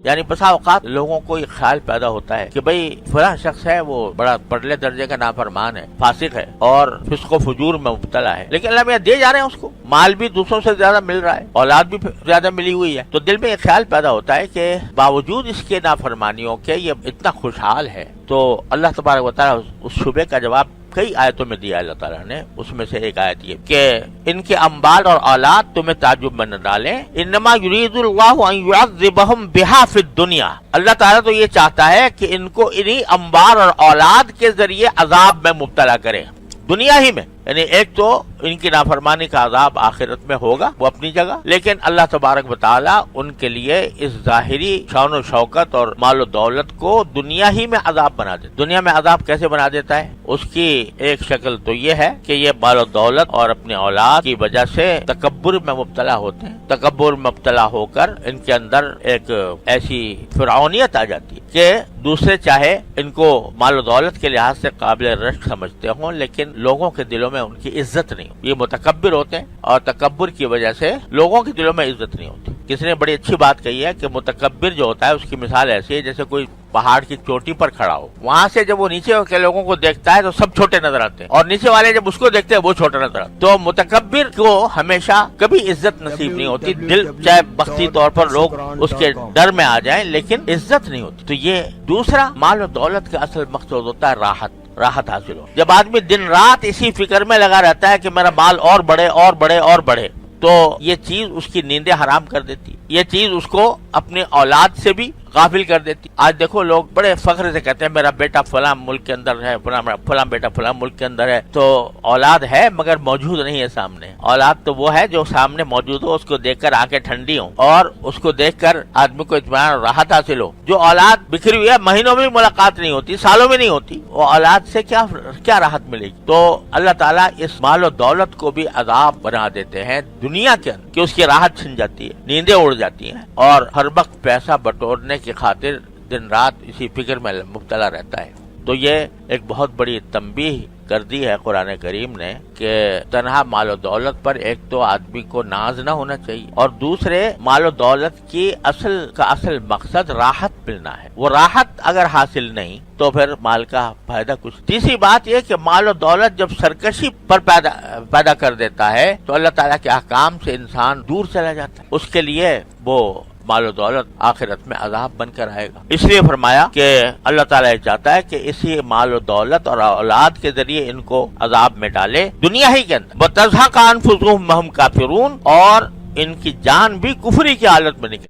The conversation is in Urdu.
یعنی بسا اوقات لوگوں کو یہ خیال پیدا ہوتا ہے کہ بھئی فلاں شخص ہے وہ بڑا پرلے درجے کا نافرمان ہے، فاسق ہے اور فسق و فجور میں مبتلا ہے، لیکن اللہ میاں دے جا رہے ہیں اس کو، مال بھی دوسروں سے زیادہ مل رہا ہے، اولاد بھی زیادہ ملی ہوئی ہے، تو دل میں یہ خیال پیدا ہوتا ہے کہ باوجود اس کے نافرمانیوں کے یہ اتنا خوشحال ہے۔ تو اللہ تبارک و تعالیٰ اس شبے کا جواب کئی آیتوں میں دیا اللہ تعالیٰ نے، اس میں سے ایک آیت یہ کہ ان کے اموال اور اولاد تمہیں تعجب میں نہ ڈالیں، انما یرید اللہ ان یعذبہم بہا فی الدنیا، اللہ تعالیٰ تو یہ چاہتا ہے کہ ان کو انہی اموال اور اولاد کے ذریعے عذاب میں مبتلا کرے، دنیا ہی میں، یعنی ایک تو ان کی نافرمانی کا عذاب آخرت میں ہوگا وہ اپنی جگہ، لیکن اللہ تبارک و تعالیٰ ان کے لیے اس ظاہری شان و شوکت اور مال و دولت کو دنیا ہی میں عذاب بنا دیتا۔ دنیا میں عذاب کیسے بنا دیتا ہے؟ اس کی ایک شکل تو یہ ہے کہ یہ مال و دولت اور اپنی اولاد کی وجہ سے تکبر میں مبتلا ہوتے ہیں، تکبر میں مبتلا ہو کر ان کے اندر ایک ایسی فرعونیت آ جاتی ہے کہ دوسرے چاہے ان کو مال و دولت کے لحاظ سے قابل رشک سمجھتے ہوں، لیکن لوگوں کے دلوں میں ان کی عزت نہیں، یہ متکبر ہوتے ہیں اور تکبر کی وجہ سے لوگوں کے دلوں میں عزت نہیں ہوتی۔ کسی نے بڑی اچھی بات کہی ہے کہ متکبر جو ہوتا ہے اس کی مثال ایسی ہے جیسے کوئی پہاڑ کی چوٹی پر کھڑا ہو، وہاں سے جب وہ نیچے کے لوگوں کو دیکھتا ہے تو سب چھوٹے نظر آتے ہیں، اور نیچے والے جب اس کو دیکھتے ہیں وہ چھوٹا نظر آتا ہے۔ تو متکبر کو ہمیشہ کبھی عزت نصیب نہیں ہوتی، دل چاہے بختی طور پر لوگ اس کے ڈر میں آ جائیں لیکن عزت نہیں ہوتی۔ تو یہ دوسرا مال و دولت کا اصل مقصود ہوتا ہے راحت حاصل ہو۔ جب آدمی دن رات اسی فکر میں لگا رہتا ہے کہ میرا مال اور بڑھے اور بڑھے اور بڑھے، تو یہ چیز اس کی نیندیں حرام کر دیتی، یہ چیز اس کو اپنے اولاد سے بھی غافل کر دیتی۔ آج دیکھو لوگ بڑے فخر سے کہتے ہیں میرا بیٹا فلاں ملک کے اندر ہے، فلاں بیٹا فلاں ملک کے اندر ہے، تو اولاد ہے مگر موجود نہیں ہے سامنے۔ اولاد تو وہ ہے جو سامنے موجود ہو، اس کو دیکھ کر آنکھیں ٹھنڈی ہوں اور اس کو دیکھ کر آدمی کو اطمینان اور راحت حاصل ہو۔ جو اولاد بکھری ہوئی ہے، مہینوں میں ملاقات نہیں ہوتی، سالوں میں نہیں ہوتی، وہ اولاد سے کیا راحت ملے گی؟ تو اللہ تعالیٰ اس مال و دولت کو بھی عذاب بنا دیتے ہیں دنیا کے اندر کہ اس کی راحت چھن جاتی ہے، نیندیں اڑ جاتی ہیں اور ہر وقت پیسہ بٹورنے کی خاطر دن رات اسی فکر میں مبتلا رہتا ہے۔ تو یہ ایک بہت بڑی تنبیہ کر دی ہے قرآن کریم نے کہ تنہا مال و دولت پر ایک تو آدمی کو ناز نہ ہونا چاہیے، اور دوسرے مال و دولت کی اصل مقصد راحت ملنا ہے، وہ راحت اگر حاصل نہیں تو پھر مال کا فائدہ کچھ۔ تیسری بات یہ کہ مال و دولت جب سرکشی پر پیدا کر دیتا ہے تو اللہ تعالیٰ کے احکام سے انسان دور چلا جاتا ہے، اس کے لیے وہ مال و دولت آخرت میں عذاب بن کر آئے گا۔ اس لیے فرمایا کہ اللہ تعالیٰ یہ چاہتا ہے کہ اسی مال و دولت اور اولاد کے ذریعے ان کو عذاب میں ڈالے دنیا ہی کے اندر، وَتَزْهَقَ أَنفُسُهُمْ وَهُمْ كَافِرُونَ، اور ان کی جان بھی کفری کی حالت میں نکلے۔